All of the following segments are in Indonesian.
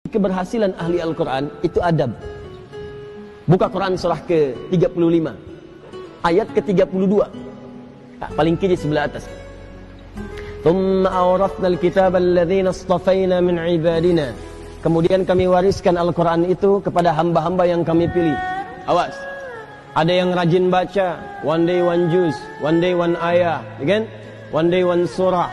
Keberhasilan ahli Al-Quran itu adab. Buka Quran surah ke-35 ayat ke-32, paling kiri sebelah atas. Thumma awrathnal kitaba alladhina istafaina min ibadina. Kemudian kami wariskan Al-Quran itu kepada hamba-hamba yang kami pilih. Awas, ada yang rajin baca, one day one juz, one day one ayah, kan? One day one surah,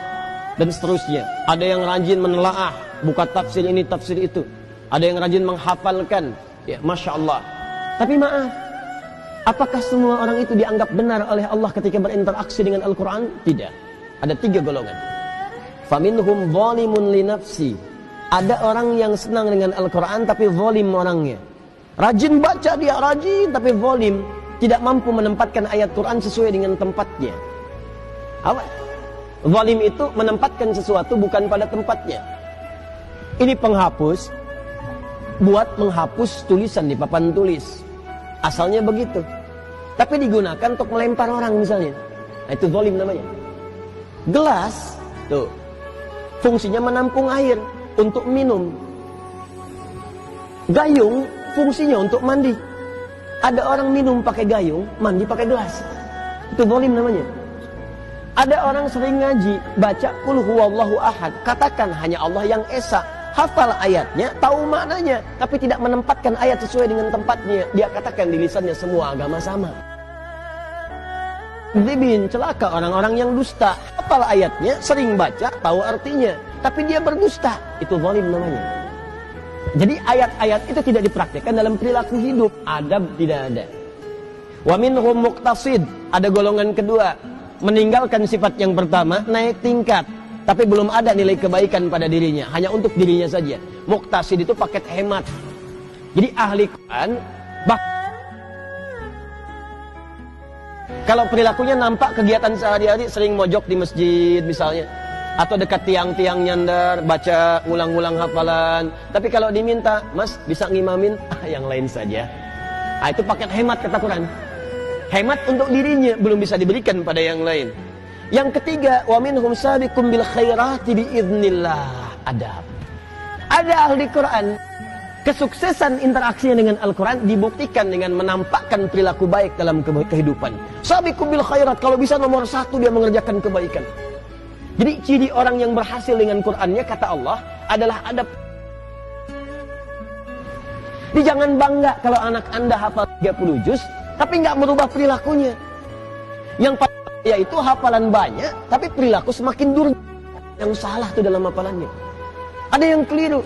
dan seterusnya. Ada yang rajin menelaah, buka tafsir ini, tafsir itu. Ada yang rajin menghafalkan, ya Masya Allah. Tapi maaf, apakah semua orang itu dianggap benar oleh Allah ketika berinteraksi dengan Al-Quran? Tidak. Ada 3 golongan. Faminhum zalimun li nafsi. Ada orang yang senang dengan Al-Quran tapi zalim orangnya. Rajin baca dia, rajin tapi zalim. Tidak mampu menempatkan ayat Quran sesuai dengan tempatnya. Apa? Zalim itu menempatkan sesuatu bukan pada tempatnya. Ini penghapus, buat menghapus tulisan di papan tulis. Asalnya begitu. Tapi digunakan untuk melempar orang misalnya. Nah, itu zalim namanya. Gelas, tuh, fungsinya menampung air untuk minum. Gayung, fungsinya untuk mandi. Ada orang minum pakai gayung, mandi pakai gelas. Itu zalim namanya. Ada orang sering ngaji, baca qul huwallahu ahad, katakan hanya Allah yang esa, hafal ayatnya, tahu maknanya, tapi tidak menempatkan ayat sesuai dengan tempatnya. Dia katakan di lisannya semua agama sama. Dzibin, celaka orang-orang yang dusta, hafal ayatnya, sering baca, tahu artinya, tapi dia berdusta. Itu zalim namanya. Jadi ayat-ayat itu tidak dipraktikkan dalam perilaku hidup, adab tidak ada. Wa minhum muqtasid, ada golongan kedua, meninggalkan sifat yang pertama, naik tingkat, tapi belum ada nilai kebaikan pada dirinya, hanya untuk dirinya saja. Muqtasid itu paket hemat. Jadi ahli Quran, kalau perilakunya nampak kegiatan sehari-hari, sering mojok di masjid misalnya, atau dekat tiang-tiang nyandar, baca ulang-ulang hafalan. Tapi kalau diminta, Mas bisa ngimamin, yang lain saja. Nah, itu paket hemat kata Quran. Hemat untuk dirinya, belum bisa diberikan pada yang lain. Yang ketiga, wa minhum sabiqum bil khairati biiznillah. Adab. Ada ahli Quran, kesuksesan interaksinya dengan Al-Quran dibuktikan dengan menampakkan perilaku baik dalam kehidupan. Sabiqum bil khairat, kalau bisa nomor 1 dia mengerjakan kebaikan. Jadi ciri orang yang berhasil dengan Qurannya, kata Allah, adalah adab. Jadi jangan bangga kalau anak Anda hafal 30 juz, tapi nggak merubah perilakunya. Yang yaitu hafalan banyak, tapi perilaku semakin durjana. Yang salah tuh dalam hafalannya. Ada yang keliru.